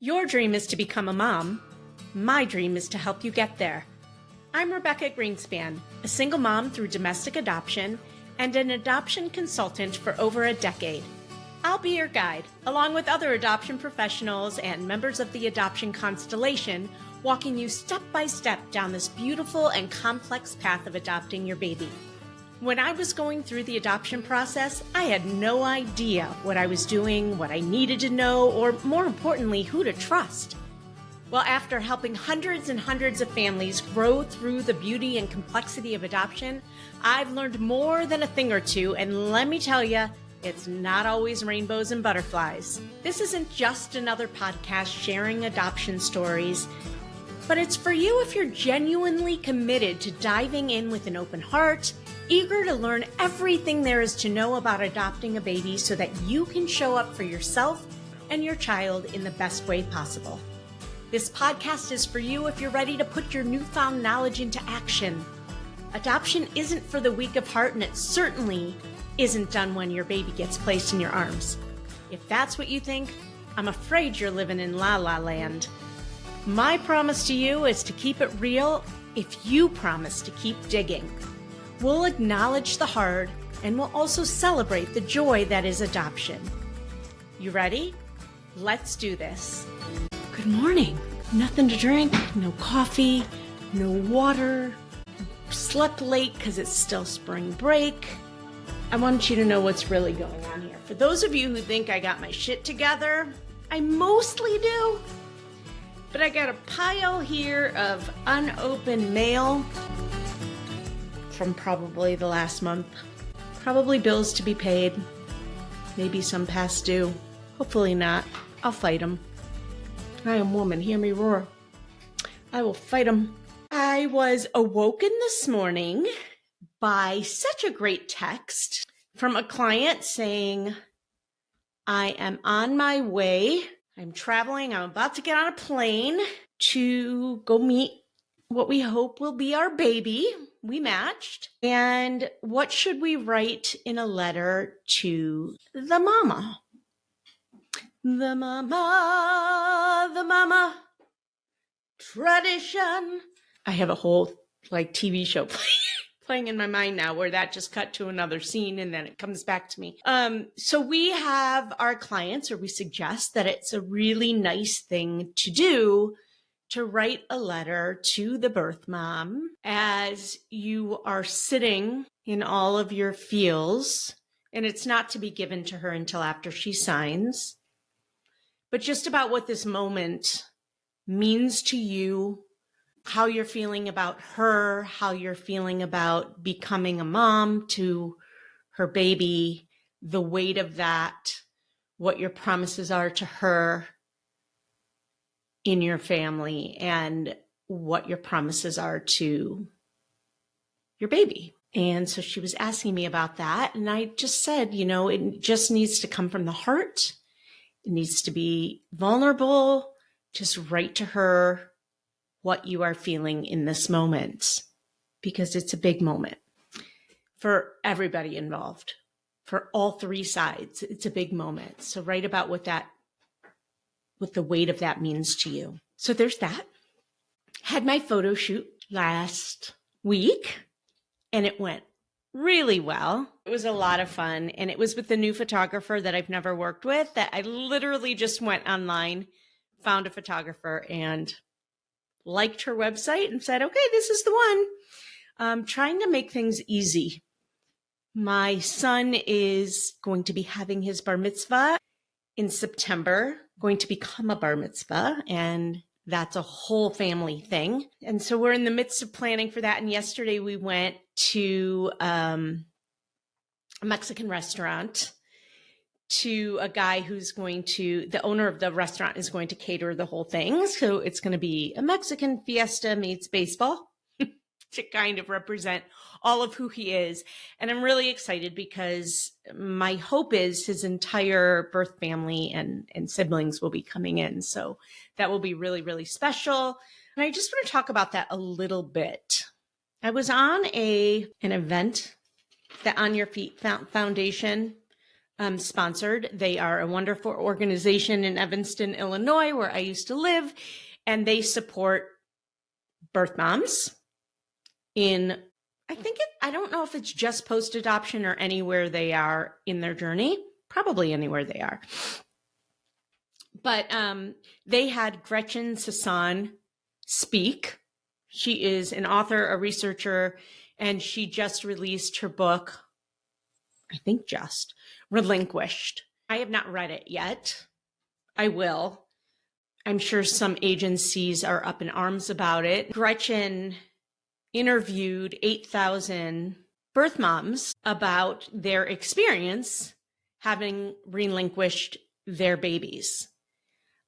Your dream is to become a mom. My dream is to help you get there. I'm Rebecca Gruenspan, a single mom through domestic adoption and an adoption consultant for over a decade. I'll be your guide, along with other adoption professionals and members of the adoption constellation, walking you step by step down this beautiful and complex path of adopting your baby. When I was going through the adoption process, I had no idea what I was doing, what I needed to know, or more importantly, who to trust. Well, after helping hundreds and hundreds of families grow through the beauty and complexity of adoption, I've learned more than a thing or two, and let me tell you, it's not always rainbows and butterflies. This isn't just another podcast sharing adoption stories, but it's for you if you're genuinely committed to diving in with an open heart, eager to learn everything there is to know about adopting a baby so that you can show up for yourself and your child in the best way possible. This podcast is for you if you're ready to put your newfound knowledge into action. Adoption isn't for the weak of heart, and it certainly isn't done when your baby gets placed in your arms. If that's what you think, I'm afraid you're living in la la land. My promise to you is to keep it real if you promise to keep digging. We'll acknowledge the hard, and we'll also celebrate the joy that is adoption. You ready? Let's do this. Good morning. Nothing to drink, no coffee, no water. Slept late because it's still spring break. I want you to know what's really going on here. For those of you who think I got my shit together, I mostly do. But I got a pile here of unopened mail from probably the last month. Probably bills to be paid. Maybe some past due. Hopefully not. I'll fight them. I am woman. Hear me roar. I will fight them. I was awoken this morning by such a great text from a client saying, I am on my way. I'm traveling. I'm about to get on a plane to go meet what we hope will be our baby. We matched. And what should we write in a letter to the mama? The mama, tradition. I have a whole TV show playing in my mind now where that just cut to another scene and then it comes back to me. So we have our clients, or we suggest that it's a really nice thing to do to write a letter to the birth mom as you are sitting in all of your feels. And it's not to be given to her until after she signs, but just about what this moment means to you, how you're feeling about her, how you're feeling about becoming a mom to her baby, the weight of that, what your promises are to her in your family, and what your promises are to your baby. And so she was asking me about that. And I just said, it just needs to come from the heart. It needs to be vulnerable. Just write to her what you are feeling in this moment, because it's a big moment for everybody involved, for all three sides. It's a big moment. So write about what the weight of that means to you. So there's that. Had my photo shoot last week and it went really well. It was a lot of fun. And it was with a new photographer that I've never worked with, that I literally just went online, found a photographer and liked her website and said, okay, this is the one. I'm trying to make things easy. My son is going to be having his bar mitzvah in September, going to become a bar mitzvah, and that's a whole family thing. And so we're in the midst of planning for that. And yesterday we went to a Mexican restaurant to a guy the owner of the restaurant is going to cater the whole thing. So it's going to be a Mexican fiesta meets baseball to kind of represent all of who he is. And I'm really excited because my hope is his entire birth family and siblings will be coming in. So that will be really, really special. And I just want to talk about that a little bit. I was on an event, the On Your Feet Foundation sponsored. They are a wonderful organization in Evanston, Illinois, where I used to live, and they support birth moms in, I don't know if it's just post-adoption or anywhere they are in their journey, probably anywhere they are. But they had Gretchen Sisson speak. She is an author, a researcher, and she just released her book, Relinquished. I have not read it yet. I will. I'm sure some agencies are up in arms about it. Gretchen interviewed 8,000 birth moms about their experience having relinquished their babies.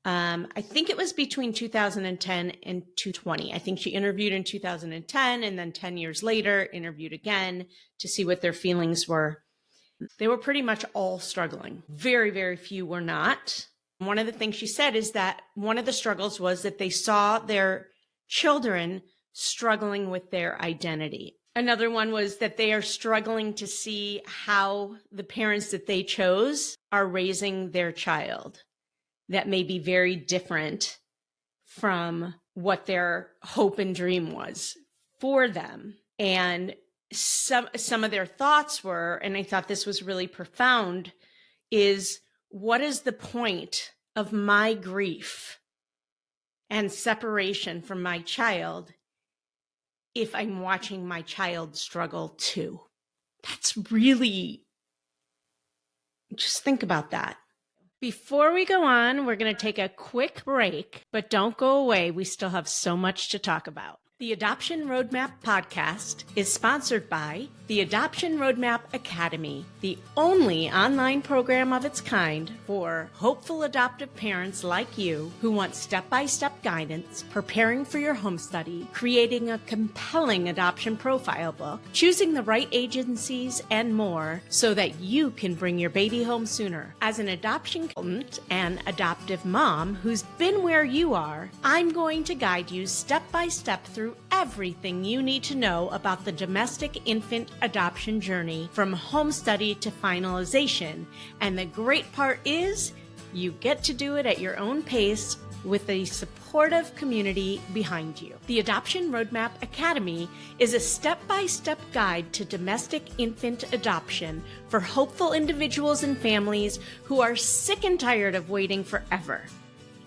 I think it was between 2010 and 2020. I think she interviewed in 2010 and then 10 years later interviewed again to see what their feelings were. They were pretty much all struggling. Very, very few were not. One of the things she said is that one of the struggles was that they saw their children struggling with their identity. Another one was that they are struggling to see how the parents that they chose are raising their child. That may be very different from what their hope and dream was for them. And some of their thoughts were, and I thought this was really profound, is what is the point of my grief and separation from my child if I'm watching my child struggle too? That's really, just think about that. Before we go on, we're going to take a quick break, but don't go away. We still have so much to talk about. The Adoption Roadmap podcast is sponsored by the Adoption Roadmap Academy, the only online program of its kind for hopeful adoptive parents like you who want step-by-step guidance, preparing for your home study, creating a compelling adoption profile book, choosing the right agencies, and more so that you can bring your baby home sooner. As an adoption consultant and adoptive mom who's been where you are, I'm going to guide you step-by-step through everything you need to know about the domestic infant adoption journey from home study to finalization. And the great part is you get to do it at your own pace with a supportive community behind you. The Adoption Roadmap Academy is a step-by-step guide to domestic infant adoption for hopeful individuals and families who are sick and tired of waiting forever.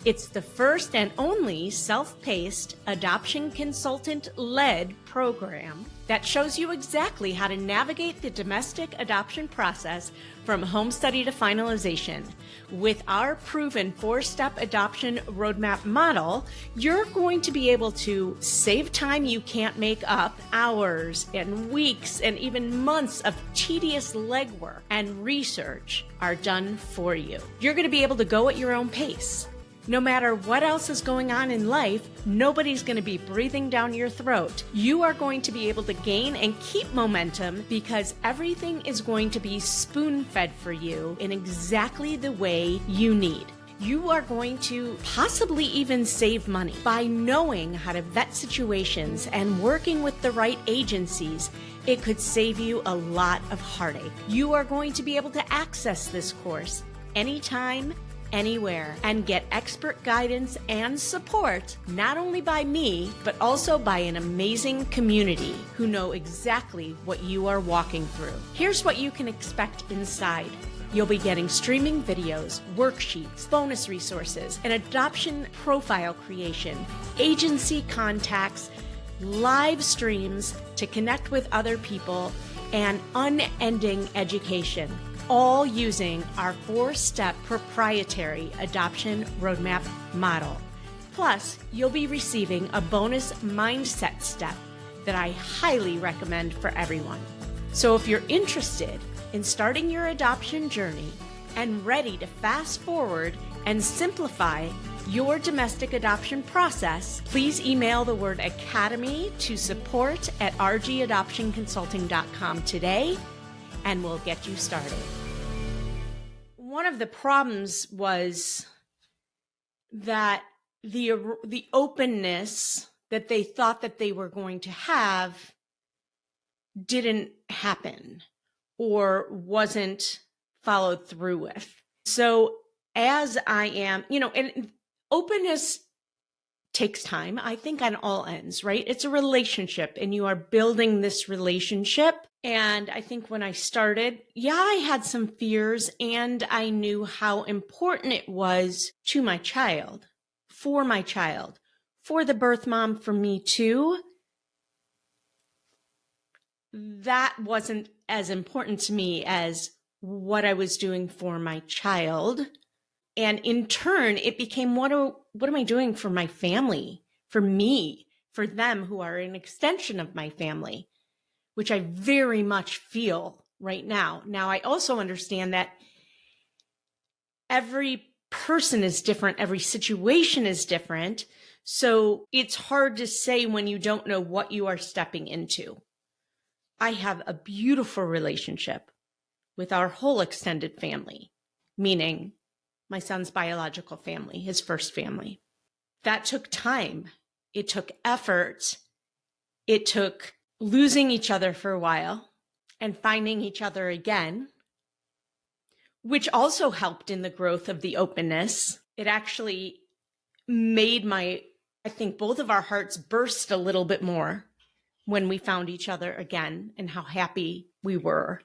It's the first and only self-paced adoption consultant-led program that shows you exactly how to navigate the domestic adoption process from home study to finalization. With our proven 4-step adoption roadmap model, you're going to be able to save time you can't make up, hours and weeks and even months of tedious legwork and research are done for you. You're going to be able to go at your own pace. No matter what else is going on in life, nobody's going to be breathing down your throat. You are going to be able to gain and keep momentum because everything is going to be spoon-fed for you in exactly the way you need. You are going to possibly even save money by knowing how to vet situations and working with the right agencies. It could save you a lot of heartache. You are going to be able to access this course anytime, anywhere, and get expert guidance and support, not only by me, but also by an amazing community who know exactly what you are walking through. Here's what you can expect inside. You'll be getting streaming videos, worksheets, bonus resources, an adoption profile creation, agency contacts, live streams to connect with other people, and unending education, all using our 4-step proprietary adoption roadmap model. Plus, you'll be receiving a bonus mindset step that I highly recommend for everyone. So if you're interested in starting your adoption journey and ready to fast forward and simplify your domestic adoption process, please email the word academy to support@rgadoptionconsulting.com today, and we'll get you started. One of the problems was that the openness that they thought that they were going to have didn't happen or wasn't followed through with. So as I am, and openness takes time, I think, on all ends, right? It's a relationship and you are building this relationship. And I think when I started, I had some fears and I knew how important it was to my child, for the birth mom, for me too. That wasn't as important to me as what I was doing for my child. And in turn, it became, what am I doing for my family, for me, for them who are an extension of my family, which I very much feel right now. Now, I also understand that every person is different. Every situation is different. So it's hard to say when you don't know what you are stepping into. I have a beautiful relationship with our whole extended family, meaning my son's biological family, his first family. That took time. It took effort. It took losing each other for a while and finding each other again, which also helped in the growth of the openness. It actually made I think both of our hearts burst a little bit more when we found each other again, and how happy we were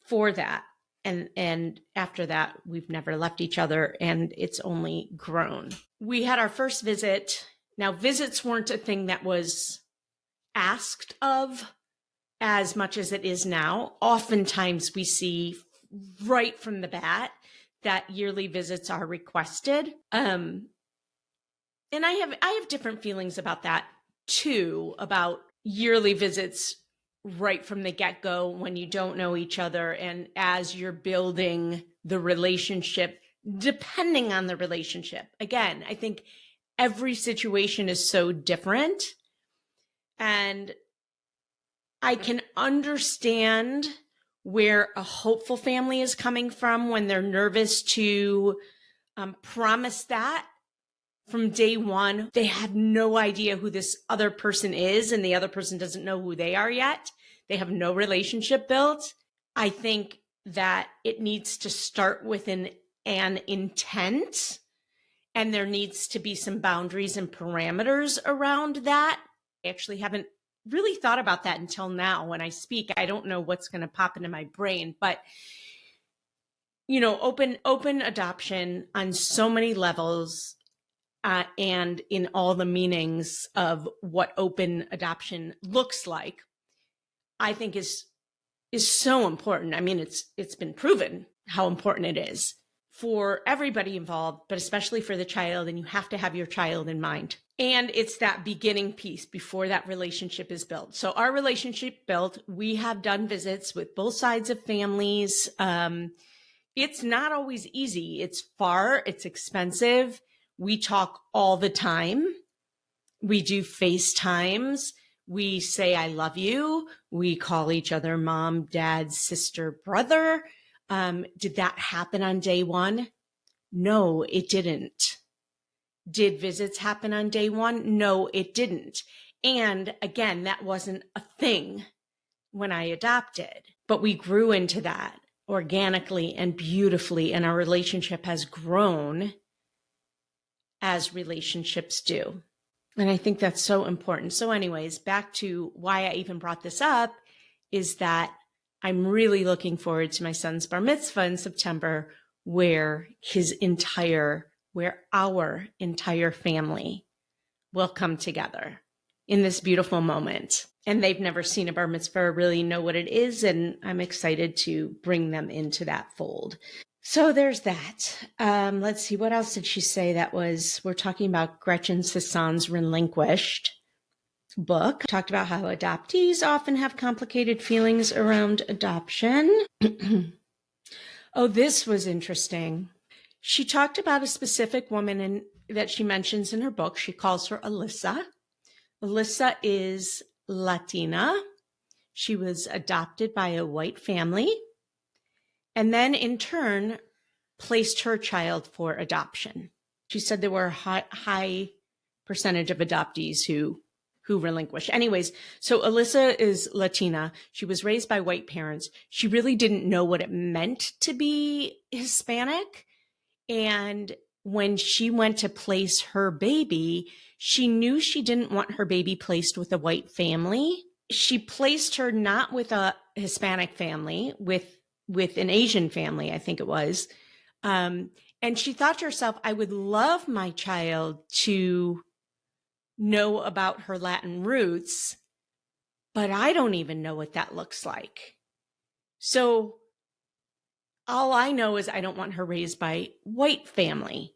for that. And after that, we've never left each other, and it's only grown. We had our first visit. Now, visits weren't a thing that was asked of as much as it is now. Oftentimes we see right from the bat that yearly visits are requested. And I have different feelings about that too, about yearly visits right from the get-go when you don't know each other and as you're building the relationship, depending on the relationship. Again, I think every situation is so different, and I can understand where a hopeful family is coming from when they're nervous to promise that from day one. They have no idea who this other person is, and the other person doesn't know who they are yet. They have no relationship built. I think that it needs to start with an intent, and there needs to be some boundaries and parameters around that. I actually haven't really thought about that until now. When I speak, I don't know what's going to pop into my brain, but open adoption on so many levels. And in all the meanings of what open adoption looks like, I think is so important. I mean, it's been proven how important it is for everybody involved, but especially for the child. And you have to have your child in mind. And it's that beginning piece before that relationship is built. So our relationship built, we have done visits with both sides of families. It's not always easy. It's far, it's expensive. We talk all the time. We do FaceTimes. We say, I love you. We call each other mom, dad, sister, brother. Did that happen on day one? No, it didn't. Did visits happen on day one? No, it didn't. And again, that wasn't a thing when I adopted, but we grew into that organically and beautifully, and our relationship has grown as relationships do. And I think that's so important. So anyways, back to why I even brought this up is that I'm really looking forward to my son's bar mitzvah in September, where our entire family will come together in this beautiful moment. And they've never seen a bar mitzvah or really know what it is. And I'm excited to bring them into that fold. So there's that. Let's see, what else did she say? We're talking about Gretchen Sisson's Relinquished book. Talked about how adoptees often have complicated feelings around adoption. Oh, this was interesting. She talked about a specific woman that she mentions in her book. She calls her Alyssa. Alyssa is Latina. She was adopted by a white family, and then in turn placed her child for adoption. She said there were a high percentage of adoptees who who relinquished. Anyways, so Alyssa is Latina. She was raised by white parents. She really didn't know what it meant to be Hispanic. And when she went to place her baby, she knew she didn't want her baby placed with a white family. She placed her not with a Hispanic family, with an Asian family, I think it was. And she thought to herself, I would love my child to know about her Latin roots, but I don't even know what that looks like. So all I know is I don't want her raised by white family.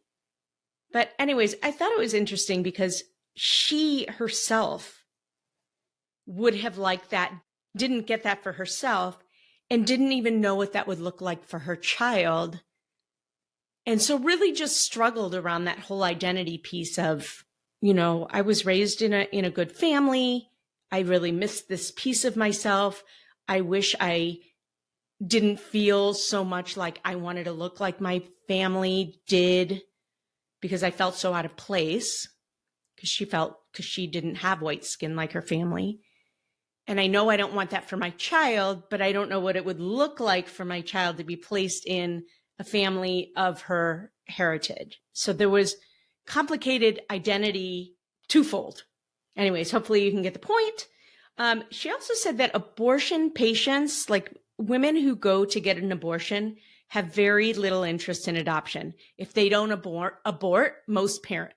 But anyways, I thought it was interesting because she herself would have liked that, didn't get that for herself, and didn't even know what that would look like for her child. And so really just struggled around that whole identity piece of, I was raised in a good family. I really missed this piece of myself. I wish I didn't feel so much like I wanted to look like my family did, because I felt so out of place because she didn't have white skin like her family. And I know I don't want that for my child, but I don't know what it would look like for my child to be placed in a family of her heritage. So there was complicated identity twofold. Anyways, hopefully you can get the point. She also said that abortion patients, like women who go to get an abortion, have very little interest in adoption. If they don't abort, most parent.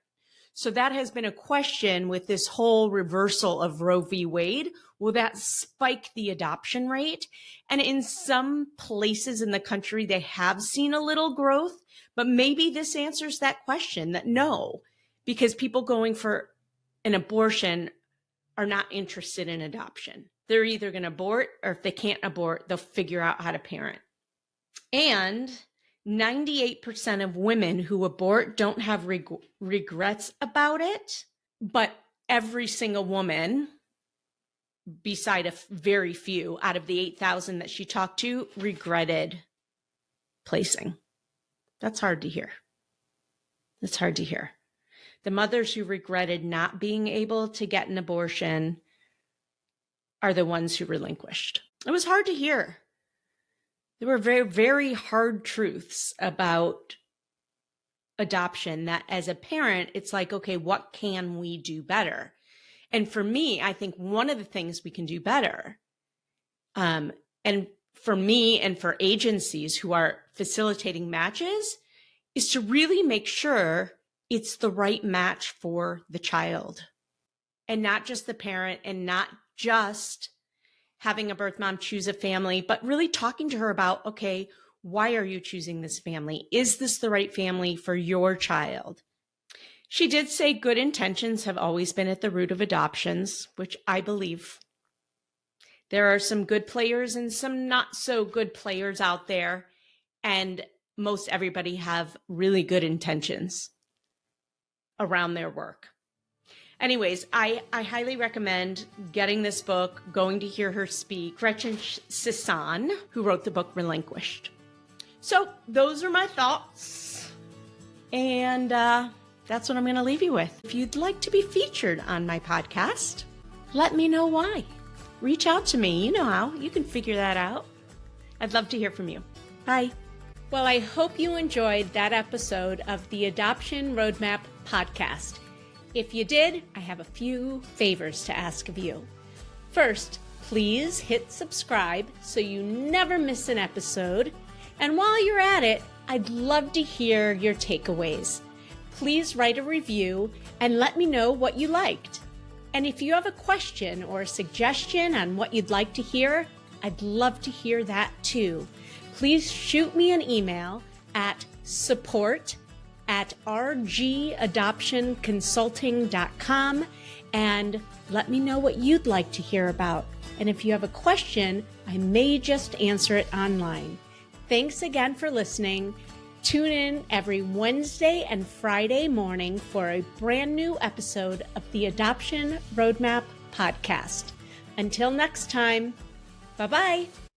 So that has been a question with this whole reversal of Roe v. Wade. Will that spike the adoption rate? And in some places in the country, they have seen a little growth, but maybe this answers that question, that no, because people going for an abortion are not interested in adoption. They're either going to abort, or if they can't abort, they'll figure out how to parent. And 98% of women who abort don't have regrets about it, but every single woman, beside a very few out of the 8,000 that she talked to, regretted placing. That's hard to hear. That's hard to hear. The mothers who regretted not being able to get an abortion are the ones who relinquished. It was hard to hear. There were very, very hard truths about adoption that as a parent, it's like, okay, what can we do better? And for me, I think one of the things we can do better, and for me and for agencies who are facilitating matches, is to really make sure it's the right match for the child and not just the parent, and not just having a birth mom choose a family, but really talking to her about, okay, why are you choosing this family? Is this the right family for your child? She did say good intentions have always been at the root of adoptions, which I believe. There are some good players and some not so good players out there, and most everybody have really good intentions around their work. Anyways, I highly recommend getting this book, going to hear her speak. Gretchen Sisson, who wrote the book Relinquished. So those are my thoughts. And that's what I'm going to leave you with. If you'd like to be featured on my podcast, let me know why. Reach out to me. You know how. You can figure that out. I'd love to hear from you. Bye. Well, I hope you enjoyed that episode of the Adoption Roadmap podcast. If you did, I have a few favors to ask of you. First, please hit subscribe so you never miss an episode. And while you're at it, I'd love to hear your takeaways. Please write a review and let me know what you liked. And if you have a question or a suggestion on what you'd like to hear, I'd love to hear that too. Please shoot me an email at support@rgadoptionconsulting.com and let me know what you'd like to hear about. And if you have a question, I may just answer it online. Thanks again for listening. Tune in every Wednesday and Friday morning for a brand new episode of the Adoption Roadmap podcast. Until next time, bye-bye.